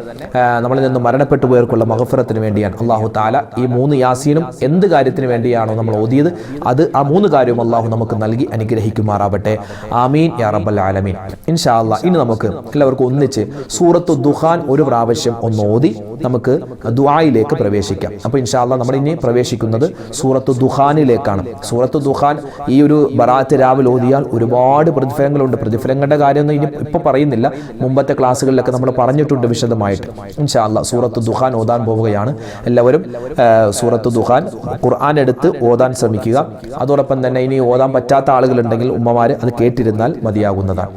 നമ്മളിൽ നിന്ന് മരണപ്പെട്ടു പോയവർക്കുള്ള മഗ്ഫിറത്തിന് വേണ്ടിയാണ്. അല്ലാഹു തആല ഈ 3 യാസീനും എന്ത് കാര്യത്തിന് വേണ്ടിയാണോ നമ്മൾ ഓതിയത് അത് ആ 3 കാര്യവും അല്ലാഹു നമുക്ക് നൽകി അനുഗ്രഹിക്കുമാറാവട്ടെ. ആമീൻ യാ റബ്ബൽ ആലമീൻ. ഇൻഷാ അല്ലാഹ് ഇനി നമുക്ക് എല്ലാവർക്കും ഒന്നിച്ച് സൂറത്തു ദുഖാൻ ഒരു പ്രാവശ്യം ഒന്ന് ഓതി നമുക്ക് ദുആയിലേക്ക് പ്രവേശിക്കാം. അപ്പോൾ ഇൻഷാ അല്ലാഹ് നമ്മൾ ഇനി പ്രവേശിക്കുന്നത് സൂറത്തു ദുഖാനിലേക്കാണ്. സൂറത്തു ദുഖാൻ ഈ ഒരു ബറാത്ത് രാവിലെ ഓതിയാൽ ഒരുപാട് പ്രതിഫലങ്ങളുണ്ട്. പ്രതിഫലങ്ങളുടെ കാര്യമൊന്നും ഇനി ഇപ്പോൾ പറയുന്നില്ല, മുമ്പത്തെ ക്ലാസ്സുകളിലൊക്കെ നമ്മൾ പറഞ്ഞിട്ടുണ്ട് വിശദമായിട്ട്. ഇൻഷാ അല്ലാഹ് സൂറത്തു ദുഖാൻ ഓതാൻ പോവുകയാണ്. എല്ലാവരും സൂറത്തു ദുഖാൻ ഖുർആൻ എടുത്ത് ഓതാൻ ശ്രമിക്കുക. അതോടൊപ്പം തന്നെ ഇനി ഓതാൻ പറ്റാത്ത ആളുകളുണ്ടെങ്കിൽ ഉമ്മമാര് അത് കേട്ടിരുന്നാൽ മതിയാകുന്നതാണ്.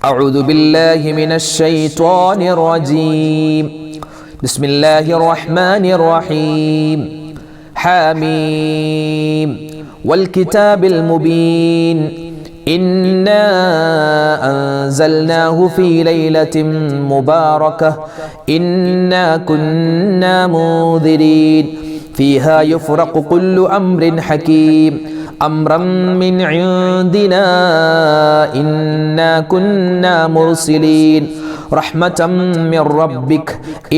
അഊദു ബില്ലാഹി മിനശ് ശൈത്വാനിർ റജീം. ബിസ്മില്ലാഹിർ റഹ്മാനിർ റഹീം. ഹാമീം വൽ കിതാബിൽ മുബീൻ. إنا أنزلناه في ليلة مباركة إنا كنا منذرين فيها يفرق كل أمر حكيم أمرا من عندنا إنا كنا مرسلين رحمة من ربك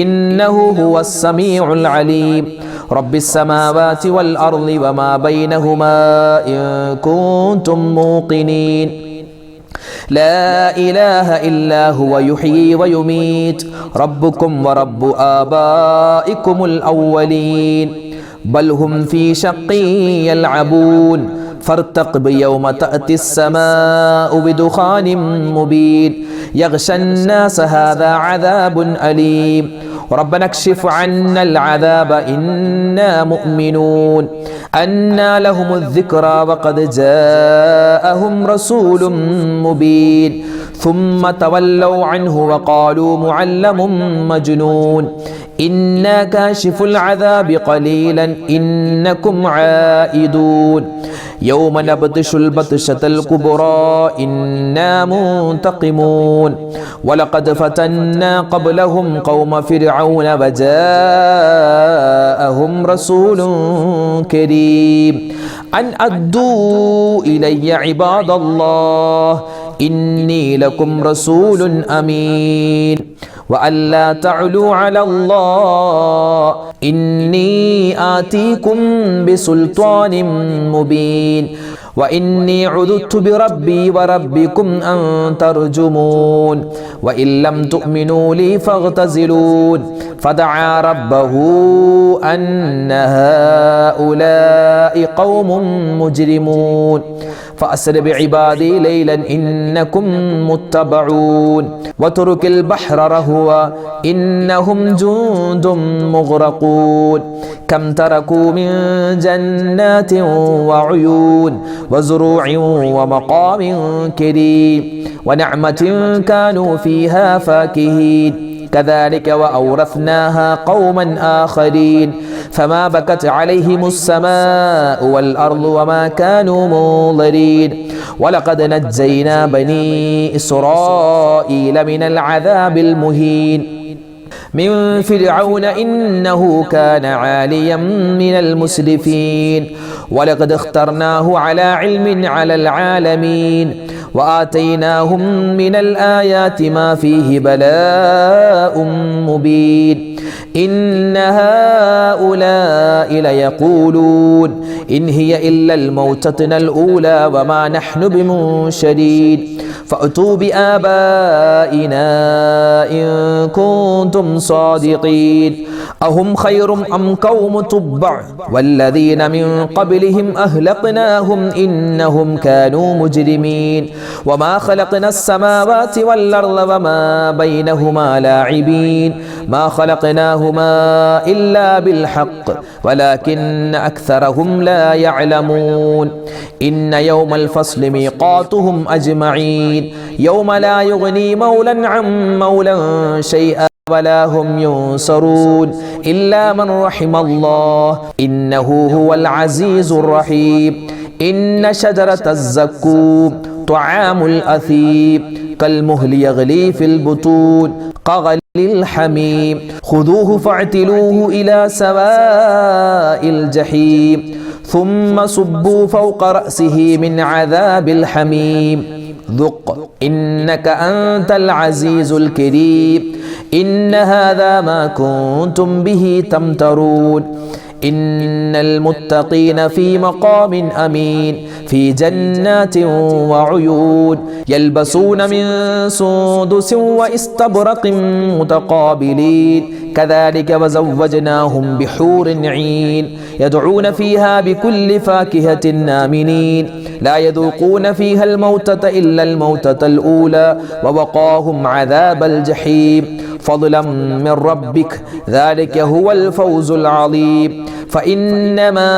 إنه هو السميع العليم رب السماوات والأرض وما بينهما إن كنتم موقنين لا إله إلا هو يحيي ويميت ربكم ورب آبائكم الأولين بل هم في شق يلعبون فارتقب يوم تأتي السماء بدخان مبين يغشى الناس هذا عذاب أليم ربنا اكشف عنا العذاب إنا مؤمنون أنى لهم الذكرى وقد جاءهم رسول مبين ثم تولوا عنه وقالوا معلم مجنون إنا كاشف العذاب قليلا إنكم عائدون يوم نبطش البطشة الكبرى إنا منتقمون ولقد فتنا قبلهم قوم فرعون وجاءهم رسول كريم أن أدوا إلي عباد الله إني لكم رسول أمين وأن لا تعلوا على الله إني آتيكم بسلطان مبين وإني عذت بربي وربكم أن ترجمون وإن لم تؤمنوا لي فاغتزلون فدعا ربه أن هؤلاء قوم مجرمون فأسر بعبادي ليلا إنكم متبعون وترك البحر رهوا إنهم جند مغرقون كم تركوا من جنات وعيون وزروع ومقام كريم ونعمة كانوا فيها فاكهين كذلك وأورثناها قوما آخرين فما بكت عليهم السماء والأرض وما كانوا منظرين ولقد نجينا بني إسرائيل من العذاب المهين من فرعون إنه كان عاليا من المسرفين ولقد اخترناه على علم على العالمين وآتيناهم من الآيات ما فيه بلاء مبين إن هؤلاء ليقولون إن هي إلا الموتتنا الأولى وما نحن بمنشرين فأتوا بآبائنا إن كنتم صادقين أهم خير أم قوم تبع والذين من قبلهم أهلقناهم إنهم كانوا مجرمين وما خلقنا السماوات والأرض وما بينهما لاعبين ما خلقناهما إلا بالحق ولكن أكثرهم لا يعلمون إن يوم الفصل ميقاتهم أجمعين يوم لا يغني مولا عن مولا شيئا ولا هم ينصرون إلا من رحم الله إنه هو العزيز الرحيم إن شجرة الزقوم طعام الأثيم كالمهل يغلي في البطون كغلي الحميم خذوه فاعتلوه إلى سواء الجحيم ثم صبوا فوق رأسه من عذاب الحميم ذق إنك أنت العزيز الكريم إن هذا ما كنتم به تمترون إن المتقين في مقام أمين في جنات وعيون يلبسون من سندس واستبرق متقابلين كذلك وزوجناهم بحور عين يدعون فيها بكل فاكهة آمنين لا يذوقون فيها الموتة إلا الموتة الأولى ووقاهم عذاب الجحيم فضلا من ربك ذلك هو الفوز العظيم فإنما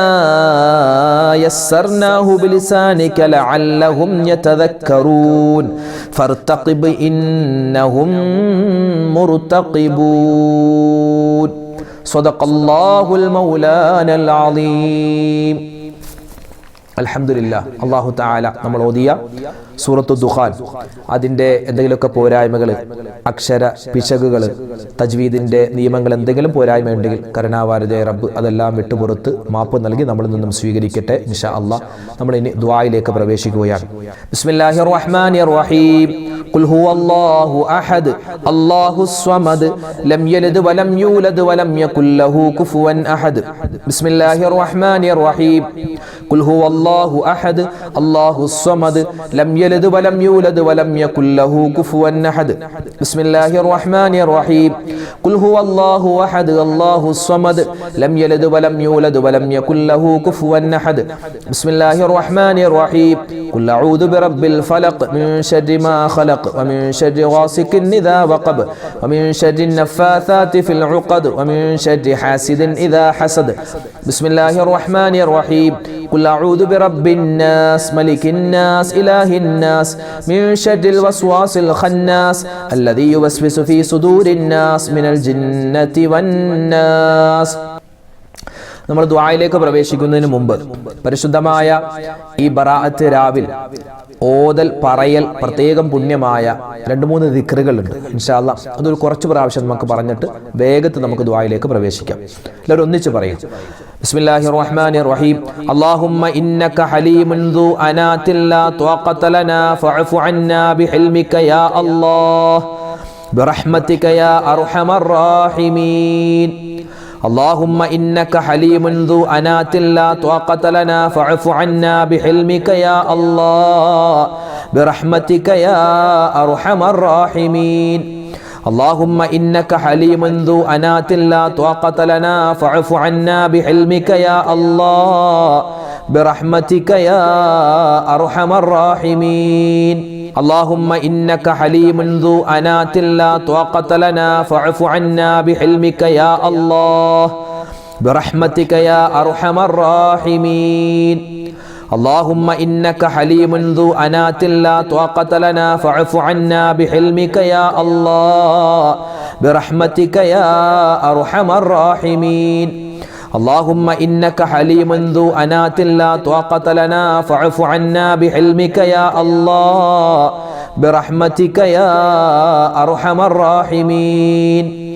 يسرناه بلسانك لعلهم يتذكرون فارتقب إنهم مرتقبون صدق الله المولانا العظيم അൽഹംദുലില്ലാ അല്ലാഹു തആല നമ്മൾ ഓതിയ സൂറത്തു ദുഖാൻ അതിൻ്റെ എന്തെങ്കിലുമൊക്കെ പോരായ്മകൾ അക്ഷര പിശകുകൾ തജ്വീദിൻ്റെ നിയമങ്ങൾ എന്തെങ്കിലും പോരായ്മ ഉണ്ടെങ്കിൽ കരുണാവാരിതേ റബ്ബ് അതെല്ലാം വിട്ടുപുറത്ത് മാപ്പ് നൽകി നമ്മളിൽ നിന്നും സ്വീകരിക്കട്ടെ ഇൻഷാ അല്ലാഹ്. നമ്മൾ ഇനി ദുആയിലേക്ക് പ്രവേശിക്കുകയാണ്. ബിസ്മില്ലാഹിർ റഹ്മാനിർ റഹീം ഖുൽ ഹുവല്ലാഹു അഹദ് അല്ലാഹുസ് സ്വമദ് ലം യലിദ് വലം യൂലദ് വലം യകുൽ ലഹു കുഫുവൻ അഹദ്. ബിസ്മില്ലാഹിർ റഹ്മാനിർ റഹീം ഖുൽ ഹുവല്ലാഹു അഹദ് അല്ലാഹുസ് സ്വമദ് ലം യലിദ് വലം യൂലദ് വലം യകുൽ ലഹു കുഫുവൻ അഹദ്. ബിസ്മില്ലാഹിർ റഹ്മാനിർ റഹീം ഖുൽ ഹുവല്ലാഹു അഹദ് അല്ലാഹുസ് സ്വമദ് ലം യലിദ് വലം യൂലദ് വലം യകുൽ ലഹു കുഫുവൻ അഹദ്. ബിസ്മില്ലാഹിർ റഹ്മാനിർ റഹീം ഖുൽ അഊദു ബിറബ്ബിൽ ഫലഖ് മിൻ ശർരി മാ ഖലഖ് വമിൻ ശർരി ഗാസിഖിൻ ഇദാ വഖബ് വമിൻ ശർരി النفاثات في العقد ومن شر حاسد إذا حسد. بسم الله الرحمن الرحيم قل أعوذ برب الناس ملك الناس إله الناس من شر الوسواس الخناس الذي يوسوس في صدور الناس من الجنة والناس. നമ്മൾ ദുആയിലേക്ക് പ്രവേശിക്കുന്നതിന് മുമ്പ് പരിശുദ്ധമായ ഈ ബറാഅത്ത് രാവിൽ ഓതൽ പറയൽ പ്രത്യേകം പുണ്യമായ 2-3 ദിക്റുകളുണ്ട്. ഇൻഷാ അല്ലാഹ് അതൊരു കുറച്ച് പ്രാവശ്യം നമുക്ക് പറഞ്ഞിട്ട് വേഗത്തിൽ നമുക്ക് ദുആയിലേക്ക് പ്രവേശിക്കാം. എല്ലാവരും ഒന്നിച്ച് പറയും. ബിസ്മില്ലാഹിർ റഹ്മാനിർ റഹീം അല്ലാഹുമ്മ ഇന്നക ഹലീമുൻ ദു അനാതിൻ ലാ ത്വാഖത ലനാ ഫഅഫു അന്നാ ബിഹിൽമിക യാ അല്ലാഹ് ബിറഹ്മതിക യാ അർഹമർ റഹീമീൻ. اللهم إنك حليم ذو أنات لا طاقة لنا فاعف عنا بحلمك يا الله برحمتك يا أرحم الراحمين. اللهم إنك حليم ذو أنات لا طاقة لنا فاعف عنا بحلمك يا الله برحمتك يا أرحم الراحمين. اللهم إنك حليم ذو أنات لا طاقة لنا فاعف عنا بحلمك يا الله برحمتك يا أرحم الراحمين. اللهم إنك حليم ذو أنات لا طاقة لنا فاعف عنا بحلمك يا الله برحمتك يا أرحم الراحمين. اللهم إنك حليم ذو أنات لا طاقة لنا فاعف عنا بحلمك يا الله برحمتك يا أرحم الراحمين.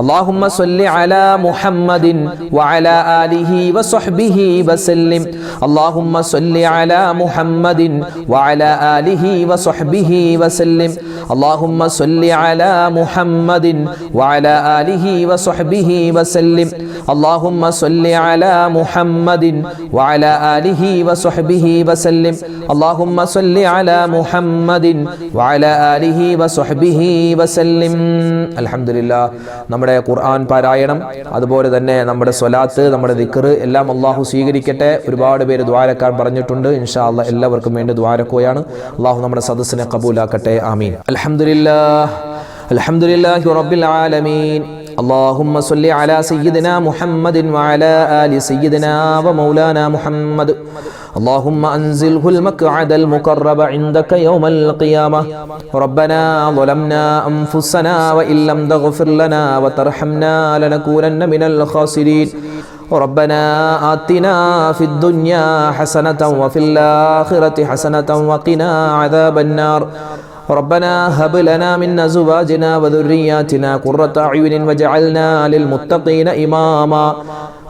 اللهم صل على محمد وعلى آله وصحبه وسلم اللهم صل على محمد وعلى آله وصحبه وسلم اللهم صل على محمد وعلى آله وصحبه وسلم اللهم صل على محمد وعلى آله وصحبه وسلم اللهم صل على محمد وعلى آله وصحبه وسلم الحمد لله നമ്മുടെ ഖുർആൻ പാരായണം അതുപോലെ തന്നെ നമ്മുടെ സ്വലാത്ത് നമ്മുടെ ദിക്ർ എല്ലാം അല്ലാഹു സ്വീകരിക്കട്ടെ. ഒരുപാട് പേര് ദുആരക്കാൻ പറഞ്ഞിട്ടുണ്ട്. ഇൻഷാ അല്ലാഹ് എല്ലാവർക്കും വേണ്ടി ദുആരക്കുകയാണ്. അല്ലാഹു നമ്മുടെ സദസ്സിനെ ഖബൂലാക്കട്ടെ. ആമീൻ. അൽഹംദുലില്ലാഹി റബ്ബിൽ ആലമീൻ. اللهم صل على سيدنا محمد وعلى آل سيدنا ومولانا محمد اللهم أنزله المقعد المقرب عندك يوم القيامة ربنا ظلمنا أنفسنا وإن لم تغفر لنا وترحمنا لنكونن من الخاسرين ربنا آتنا في الدنيا حسنة وفي الآخرة حسنة وقنا عذاب النار ربنا هب لنا من أزواجنا وذرياتنا قرة أعين واجعلنا للمتقين إماما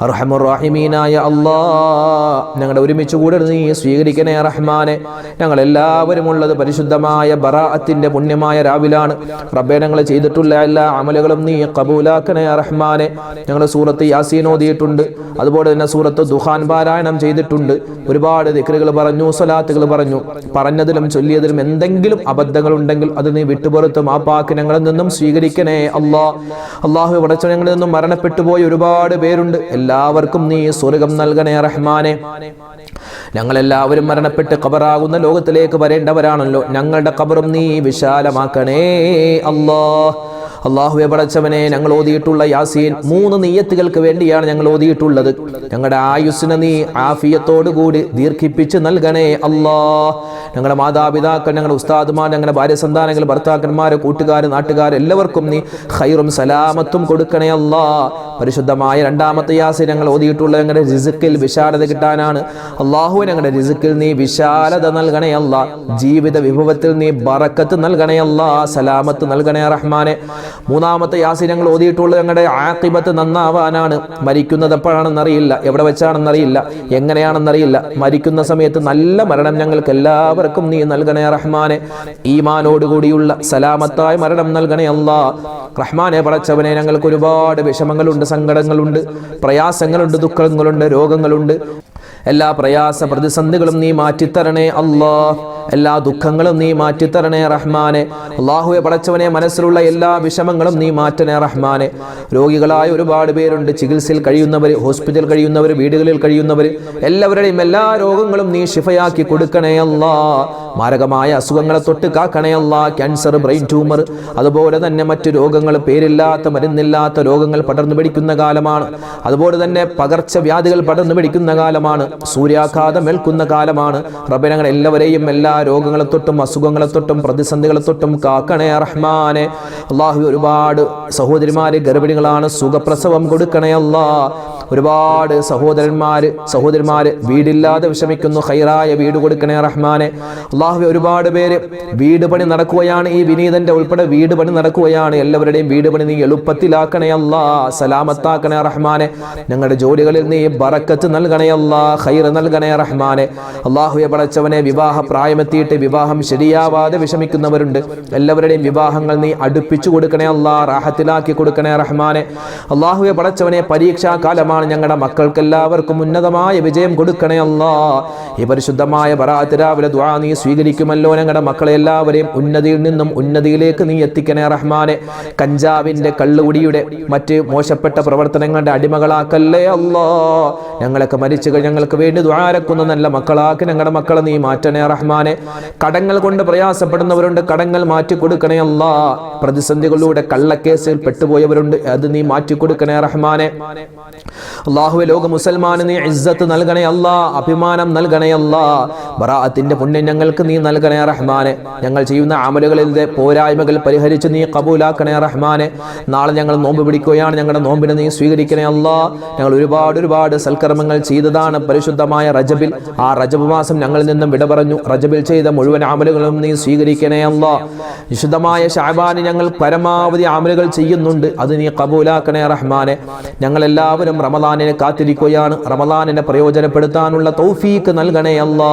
അർഹമുർറഹീമീനായ അല്ലാഹ് ഞങ്ങളുടെ ഒരുമിച്ച് കൂടെ നീ സ്വീകരിക്കണേ റഹ്മാനെ. ഞങ്ങൾ എല്ലാവരും ഉള്ളത് പരിശുദ്ധമായ ബറാഅത്തിന്റെ പുണ്യമായ രാവിലാണ്. റബ്ബേ ഞങ്ങൾ ചെയ്തിട്ടുള്ള എല്ലാ അമലുകളും നീ ഖബൂലാക്കണേ റഹ്മാനെ. ഞങ്ങൾ സൂറത്ത് യാസീൻ ഓതിയിട്ടുണ്ട്, അതുപോലെ തന്നെ സൂറത്ത് ദുഖാൻ പാരായണം ചെയ്തിട്ടുണ്ട്. ഒരുപാട് ദിക്റുകൾ പറഞ്ഞു, സ്വലാത്തുകൾ പറഞ്ഞു. പറഞ്ഞതിലും ചൊല്ലിയതിലും എന്തെങ്കിലും അബദ്ധങ്ങൾ ഉണ്ടെങ്കിൽ അത് നീ വിട്ടുപുറത്ത് മാപ്പാക്കി ഞങ്ങളിൽ നിന്നും സ്വീകരിക്കണേ അല്ലാഹ്. അല്ലാഹു പടച്ച ഞങ്ങളിൽ നിന്നും മരണപ്പെട്ടു പോയ ഒരുപാട് പേരുണ്ട്. എല്ലാവർക്കും നീ സ്വർഗ്ഗം നൽകണേ റഹ്മാനെ. ഞങ്ങളെല്ലാവരും മരണപ്പെട്ട് ഖബറാകുന്ന ലോകത്തിലേക്ക് വരേണ്ടവരാണല്ലോ. ഞങ്ങളുടെ ഖബറും നീ വിശാലമാക്കണേ അല്ലാഹ്. അല്ലാഹുവേ പടച്ചവനെ, ഞങ്ങൾ ഓതിയിട്ടുള്ള യാസീൻ 3 നിയ്യത്തുകൾക്ക് വേണ്ടിയാണ് ഞങ്ങൾ ഓതിയിട്ടുള്ളത്. ഞങ്ങളുടെ ആയുസ്സിനെ നീ ആഫിയത്തോടു കൂടി ദീർഘിപ്പിച്ച് നൽകണേ അല്ലാഹ്. ഞങ്ങളുടെ മാതാപിതാക്കൾ, ഞങ്ങളുടെ ഉസ്താദുമാർ, ഞങ്ങളുടെ ഭാര്യ സന്താനങ്ങൾ, ഭർത്താക്കന്മാർ, കൂട്ടുകാർ, നാട്ടുകാർ എല്ലാവർക്കും നീ ഖൈറും സലാമത്തും കൊടുക്കണേ അല്ലാഹ്. പരിശുദ്ധമായ 2ാമത്തെ യാസീൻ ഞങ്ങൾ ഓതിയിട്ടുള്ള ഞങ്ങളുടെ റിസ്ക്കിൽ വിശാലത കിട്ടാനാണ്. അല്ലാഹു ഞങ്ങളുടെ റിസ്ക്കിൽ നീ വിശാലത നൽകണേ അല്ലാഹ്. ജീവിത വിഭവത്തിൽ നീ ബറക്കത്ത് നൽകണേ അല്ലാഹ്. സലാമത്ത് നൽകണേ റഹ്മാനെ. 3ാമത്തെ യാസീൻ ഞങ്ങൾ ഓതിയിട്ടുള്ളത് ഞങ്ങളുടെ ആഖിബത്ത് നന്നാവാനാണ്. മരിക്കുന്നത് എപ്പോഴാണെന്നറിയില്ല, എവിടെ വെച്ചാണെന്നറിയില്ല, എങ്ങനെയാണെന്നറിയില്ല. മരിക്കുന്ന സമയത്ത് നല്ല മരണം ഞങ്ങൾക്ക് എല്ലാവർക്കും നീ നൽകണേ റഹ്മാനെ. ഈമാനോടുകൂടിയുള്ള സലാമത്തായ മരണം നൽകണേ അല്ലാഹ്. റഹ്മാനെ പടച്ചവനെ, ഞങ്ങൾക്ക് ഒരുപാട് വിഷമങ്ങളുണ്ട്, സങ്കടങ്ങളുണ്ട്, പ്രയാസങ്ങളുണ്ട്, ദുഃഖങ്ങളുണ്ട്, രോഗങ്ങളുണ്ട്. എല്ലാ പ്രയാസ പ്രതിസന്ധികളും നീ മാറ്റിത്തരണേ അല്ലാഹ്. എല്ലാ ദുഃഖങ്ങളും നീ മാറ്റിത്തരണേ റഹ്മാനെ. അല്ലാഹുവേ പടച്ചവനെ, മനസ്സിലുള്ള എല്ലാ വിഷമങ്ങളും നീ മാറ്റണേ റഹ്മാനെ. രോഗികളായ ഒരുപാട് പേരുണ്ട്. ചികിത്സയിൽ കഴിയുന്നവർ, ഹോസ്പിറ്റലിൽ കഴിയുന്നവർ, വീടുകളിൽ കഴിയുന്നവർ, എല്ലാവരുടെയും എല്ലാ രോഗങ്ങളും നീ ശിഫയാക്കി കൊടുക്കണേ അല്ലാഹ്. മാരകമായ അസുഖങ്ങളെ തൊട്ട് കാക്കണേ അല്ലാഹ്. ക്യാൻസർ, ബ്രെയിൻ ട്യൂമർ, അതുപോലെ തന്നെ മറ്റു രോഗങ്ങൾ, പേരില്ലാത്ത മരുന്നില്ലാത്ത രോഗങ്ങൾ പടർന്നു പിടിക്കുന്ന കാലമാണ്. അതുപോലെ തന്നെ പകർച്ചവ്യാധികൾ പടർന്നു പിടിക്കുന്ന കാലമാണ്. സൂര്യാഘാതം ഏൽക്കുന്ന കാലമാണ്. റബ്ബേ, ഞങ്ങൾ എല്ലാവരെയും എല്ലാ രോഗങ്ങളെ തൊട്ടും അസുഖങ്ങളെ തൊട്ടും പ്രതിസന്ധികളെ തൊട്ടും കാക്കണേ റഹ്മാനെ. അല്ലാഹു ഒരുപാട് സഹോദരിമാര് ഗർഭിണികളാണ്, സുഖപ്രസവം കൊടുക്കണേ അല്ലാഹ്. ഒരുപാട് സഹോദരന്മാര് വീടില്ലാതെ വിഷമിക്കുന്നു, ഖൈറായ വീട് കൊടുക്കണേ റഹ്മാനെ. അല്ലാഹു ഒരുപാട് പേര് വീട് പണി നടക്കുകയാണ്. ഈ വിനീതന്റെ ഉൾപ്പെടെ വീട് പണി നടക്കുകയാണ്. എല്ലാവരുടെയും വീട് പണി നീ എളുപ്പത്തിലാക്കണേ അല്ലാഹ്. സലാമത്താക്കണേ റഹ്മാനെ. ഞങ്ങളുടെ ജോലികളിൽ നീ ബറക്കത്ത് നൽകണേ അല്ലാഹ്. ഖൈർ നൽകണേ റഹ്മാനെ. അല്ലാഹുവേ പടച്ചവനെ, വിവാഹ പ്രായമെത്തിയിട്ട് വിവാഹം ശരിയാവാതെ വിഷമിക്കുന്നവരുണ്ട്. എല്ലാവരുടെയും വിവാഹങ്ങൾ നീ അടുപ്പിച്ചു കൊടുക്കണേ അല്ലാഹ്. റാഹത്തിലാക്കി കൊടുക്കണേ റഹ്മാനെ. അല്ലാഹുവേ പടച്ചവനെ, പരീക്ഷാ കാലമാണ്. ഞങ്ങളുടെ മക്കൾക്ക് എല്ലാവർക്കും ഉന്നതമായ വിജയം കൊടുക്കണേ അല്ലാഹ്. ഈ പരിശുദ്ധമായ ബറാഅത്ത് രാവിലെ ദുആ നീ സ്വീകരിക്കുമല്ലോ. ഞങ്ങളുടെ മക്കളെ എല്ലാവരെയും ഉന്നതിയിൽ നിന്നും ഉന്നതിയിലേക്ക് നീ എത്തിക്കണേ റഹ്മാനെ. കഞ്ചാവിന്റെ, കള്ളുകുടിയുടെ, മറ്റ് മോശപ്പെട്ട പ്രവർത്തനങ്ങളുടെ അടിമകളാക്കല്ലേ അല്ലാഹ്. ഞങ്ങളൊക്കെ മരിച്ചു ഞങ്ങൾക്ക് വേണ്ടി ദുആരക്കുന്ന നല്ല മക്കളാക്കി ഞങ്ങളുടെ മക്കളെ നീ മാറ്റണേ റഹ്മാനെ. കടങ്ങൾ കൊണ്ട് പ്രയാസപ്പെടുന്നവരുണ്ട്, കടങ്ങൾ മാറ്റി കൊടുക്കണേ അല്ലാഹ്. പ്രതിസന്ധികളിലൂടെ കള്ളക്കേസിൽ പെട്ടുപോയവരുണ്ട്, അത് നീ മാറ്റി കൊടുക്കണേ റഹ്മാനെ. അല്ലാഹുവേ ലോക മുസൽമാന് നീ ഇസ്സത്ത് നൽകണേ അല്ലാ, അഭിമാനം നൽകണേ അല്ലാ. ബറാഅത്തിന്റെ പുണ്യം ഞങ്ങൾക്ക് നീ നൽകണേ റഹ്മാനെ. ഞങ്ങൾ ചെയ്യുന്ന അമലുകളിലെ പോരായ്മകൾ പരിഹരിച്ച് നീ കബൂലാക്കണേ റഹ്മാനെ. നാളെ ഞങ്ങൾ നോമ്പ് പിടിക്കുകയാണ്, ഞങ്ങളുടെ നോമ്പിനെ നീ സ്വീകരിക്കണേ അല്ലാ. ഞങ്ങൾ ഒരുപാട് സൽക്കർമ്മങ്ങൾ ചെയ്തതാണ് പരിശുദ്ധമായ റജബിൽ. ആ റജബ് മാസം ഞങ്ങളിൽ നിന്നും വിട പറഞ്ഞു. റജബിൽ ചെയ്ത മുഴുവൻ അമലുകളും നീ സ്വീകരിക്കണേ അല്ലാ. വിശുദ്ധമായ ശഅബാനിൽ ഞങ്ങൾ പരമാവധി അമലുകൾ ചെയ്യുന്നുണ്ട്, അത് നീ കബൂലാക്കണേ റഹ്മാനെ. ഞങ്ങളെല്ലാവരും റമളാനിനെ കാത്തിരിക്കുകയാണ്. റമളാനിനെ പ്രയോജനപ്പെടുത്താനുള്ള തൗഫീക്ക് നൽകണേ അല്ലാ.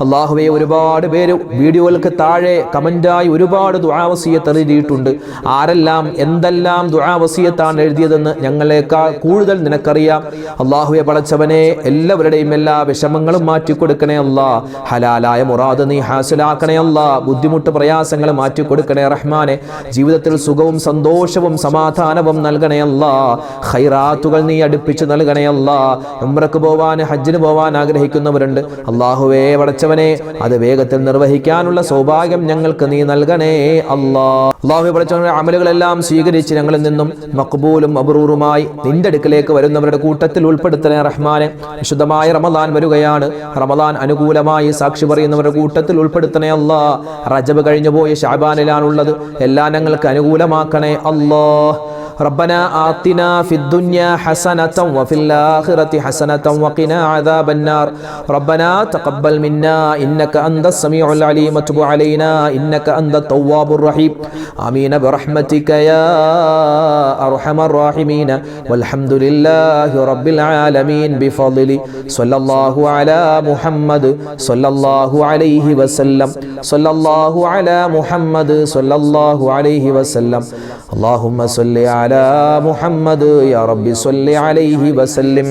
അല്ലാഹുവേ ഒരുപാട് പേര് വീഡിയോകൾക്ക് താഴെ കമന്റായി ഒരുപാട് ദുആ വസിയത്ത് എഴുതിയിട്ടുണ്ട്. ആരെല്ലാം എന്തെല്ലാം ദുആ വസിയത്താണ് എഴുതിയതെന്ന് ഞങ്ങളെക്കാൾ കൂടുതൽ നിനക്കറിയാം. അല്ലാഹുവേ പടച്ചവനെ എല്ലാവരുടെയും എല്ലാ വിഷമങ്ങളും മാറ്റിക്കൊടുക്കണേ അല്ലാ. ഹലാലായ മുറാദ് നീ ഹാസിലാക്കണേ അല്ലാ. ബുദ്ധിമുട്ട് പ്രയാസങ്ങൾ മാറ്റിക്കൊടുക്കണേ റഹ്മാനെ. ജീവിതത്തിൽ സുഖവും സന്തോഷവും സമാധാനവും നൽകണേ അല്ലാ. ഖൈറാത്തുകൾ നീ അടുപ്പിച്ച് നൽകണേ അല്ലാ. ഉംറക്ക് പോവാൻ ഹജ്ജിന് പോവാൻ ആഗ്രഹിക്കുന്നവരുണ്ട്. അല്ലാഹുവേ പടച്ചവനെ അത് വേഗത്തിൽ നിർവഹിക്കാനുള്ള സൗഭാഗ്യം ഞങ്ങൾക്ക് നീ നൽകണേ അല്ലാ. അല്ലാഹുവേ പടച്ചവനെ അമലുകളെല്ലാം സ്വീകരിച്ച് ഞങ്ങളിൽ നിന്നും മഖ്ബൂലും മബ്റൂറുമായി നിന്റെ അടുക്കലേക്ക് വരുന്നവരുടെ കൂട്ടത്തിൽ ഉൾപ്പെടുത്തണേ റഹ്മാനെ. വിശുദ്ധമായ റമളാൻ വരികയാണ്. റമളാൻ അനുകൂലമായി സാക്ഷി പറയുന്നവരുടെ കൂട്ടത്തിൽ ഉൾപ്പെടുത്തണേ അല്ലാ. റജബ് കഴിഞ്ഞു പോയ ശഅബാനിലാണുള്ളത്, എല്ലാം ഞങ്ങൾക്ക് അനുകൂലമാക്കണേ അല്ലാ. ربنا آتنا في الدنيا حسنة وفي الآخرة حسنة وقنا عذاب النار ربنا تقبل منا إنك أنت السميع العليم وتب علينا إنك أنت التواب الرحيم آمين برحمتك يا أرحم الراحمين والحمد لله رب العالمين بفضل صلى الله على محمد صلى الله عليه وسلم صلى الله على محمد صلى الله عليه وسلم اللهم صل على محمد يا رب صل عليه وسلم.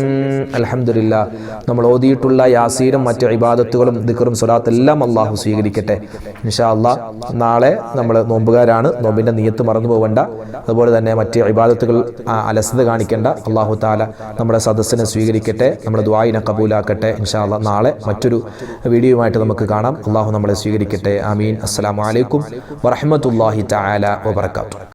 അൽഹംദുലില്ലാ, നമ്മൾ ഓതിയിട്ടുള്ള യാസീനും മറ്റു ഇബാദത്തുകളും ദിക്റും സ്വലാത്തും എല്ലാം അല്ലാഹു സ്വീകരിക്കട്ടെ ഇൻഷാ അല്ലാഹ്. നാളെ നമ്മൾ നോമ്പുകാരാണ്, നോമ്പിന്റെ നിയ്യത്ത് മറന്നു പോകണ്ട. അതുപോലെ തന്നെ മറ്റ് ഇബാദത്തുകൾ അലസത കാണിക്കേണ്ട. അല്ലാഹു തആല നമ്മുടെ സദസ്സിനെ സ്വീകരിക്കട്ടെ, നമ്മുടെ ദുആഇനെ കബൂലാക്കട്ടെ ഇൻഷാ അല്ലാഹ്. നാളെ മറ്റൊരു വീഡിയോയുമായിട്ട് നമുക്ക് കാണാം. അല്ലാഹു നമ്മളെ സ്വീകരിക്കട്ടെ. ആമീൻ. അസ്സലാമു അലൈക്കും വറഹ്മത്തുള്ളാഹി തആല വബറകാതുഹു.